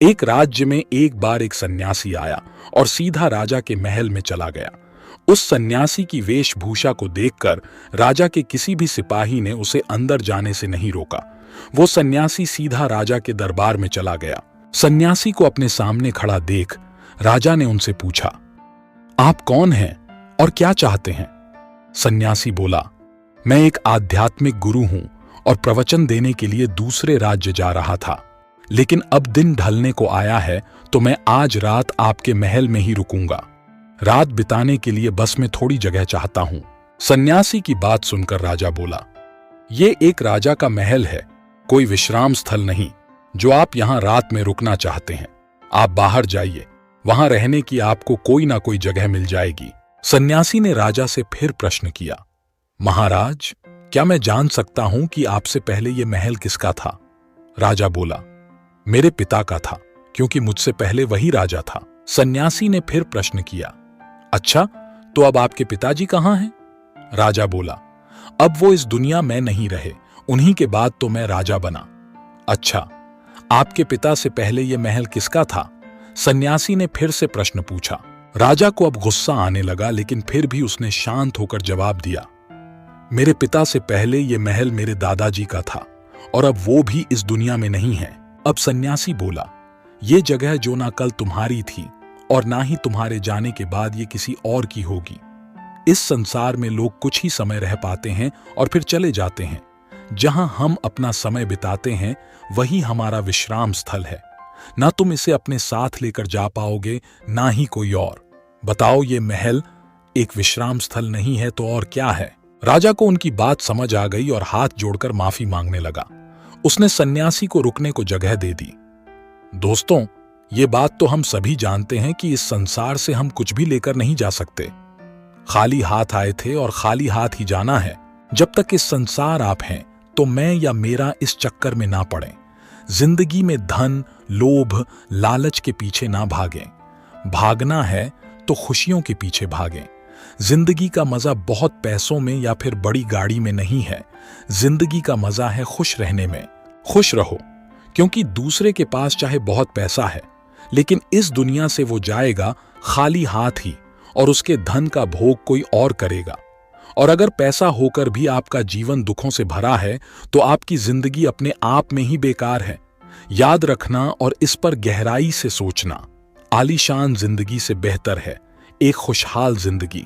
एक राज्य में एक बार एक सन्यासी आया और सीधा राजा के महल में चला गया। उस सन्यासी की वेशभूषा को देखकर राजा के किसी भी सिपाही ने उसे अंदर जाने से नहीं रोका। वो सन्यासी सीधा राजा के दरबार में चला गया। सन्यासी को अपने सामने खड़ा देख राजा ने उनसे पूछा, आप कौन हैं और क्या चाहते हैं? सन्यासी बोला, मैं एक आध्यात्मिक गुरु हूं और प्रवचन देने के लिए दूसरे राज्य जा रहा था, लेकिन अब दिन ढलने को आया है तो मैं आज रात आपके महल में ही रुकूंगा। रात बिताने के लिए बस में थोड़ी जगह चाहता हूं। सन्यासी की बात सुनकर राजा बोला, ये एक राजा का महल है, कोई विश्राम स्थल नहीं जो आप यहां रात में रुकना चाहते हैं। आप बाहर जाइए, वहां रहने की आपको कोई ना कोई जगह मिल जाएगी। सन्यासी ने राजा से फिर प्रश्न किया, महाराज, क्या मैं जान सकता हूं कि आपसे पहले यह महल किसका था? राजा बोला, मेरे पिता का था, क्योंकि मुझसे पहले वही राजा था। सन्यासी ने फिर प्रश्न किया, अच्छा, तो अब आपके पिताजी कहां हैं? राजा बोला, अब वो इस दुनिया में नहीं रहे, उन्हीं के बाद तो मैं राजा बना। अच्छा, आपके पिता से पहले यह महल किसका था? सन्यासी ने फिर से प्रश्न पूछा। राजा को अब गुस्सा आने लगा, लेकिन फिर भी उसने शांत होकर जवाब दिया, मेरे पिता से पहले यह महल मेरे दादाजी का था और अब वो भी इस दुनिया में नहीं है। अब सन्यासी बोला, ये जगह जो ना कल तुम्हारी थी और ना ही तुम्हारे जाने के बाद ये किसी और की होगी। इस संसार में लोग कुछ ही समय रह पाते हैं और फिर चले जाते हैं। जहां हम अपना समय बिताते हैं वही हमारा विश्राम स्थल है। ना तुम इसे अपने साथ लेकर जा पाओगे, ना ही कोई और। बताओ, ये महल एक विश्राम स्थल नहीं है तो और क्या है? राजा को उनकी बात समझ आ गई और हाथ जोड़कर माफी मांगने लगा। उसने सन्यासी को रुकने को जगह दे दी। दोस्तों, ये बात तो हम सभी जानते हैं कि इस संसार से हम कुछ भी लेकर नहीं जा सकते। खाली हाथ आए थे और खाली हाथ ही जाना है। जब तक इस संसार आप हैं तो मैं या मेरा इस चक्कर में ना पड़ें। जिंदगी में धन, लोभ, लालच के पीछे ना भागें। भागना है तो खुशियों के पीछे भागें। जिंदगी का मजा बहुत पैसों में या फिर बड़ी गाड़ी में नहीं है। जिंदगी का मजा है खुश रहने में। खुश रहो, क्योंकि दूसरे के पास चाहे बहुत पैसा है, लेकिन इस दुनिया से वो जाएगा खाली हाथ ही, और उसके धन का भोग कोई और करेगा। और अगर पैसा होकर भी आपका जीवन दुखों से भरा है तो आपकी जिंदगी अपने आप में ही बेकार है। याद रखना और इस पर गहराई से सोचना, आलीशान जिंदगी से बेहतर है एक खुशहाल जिंदगी।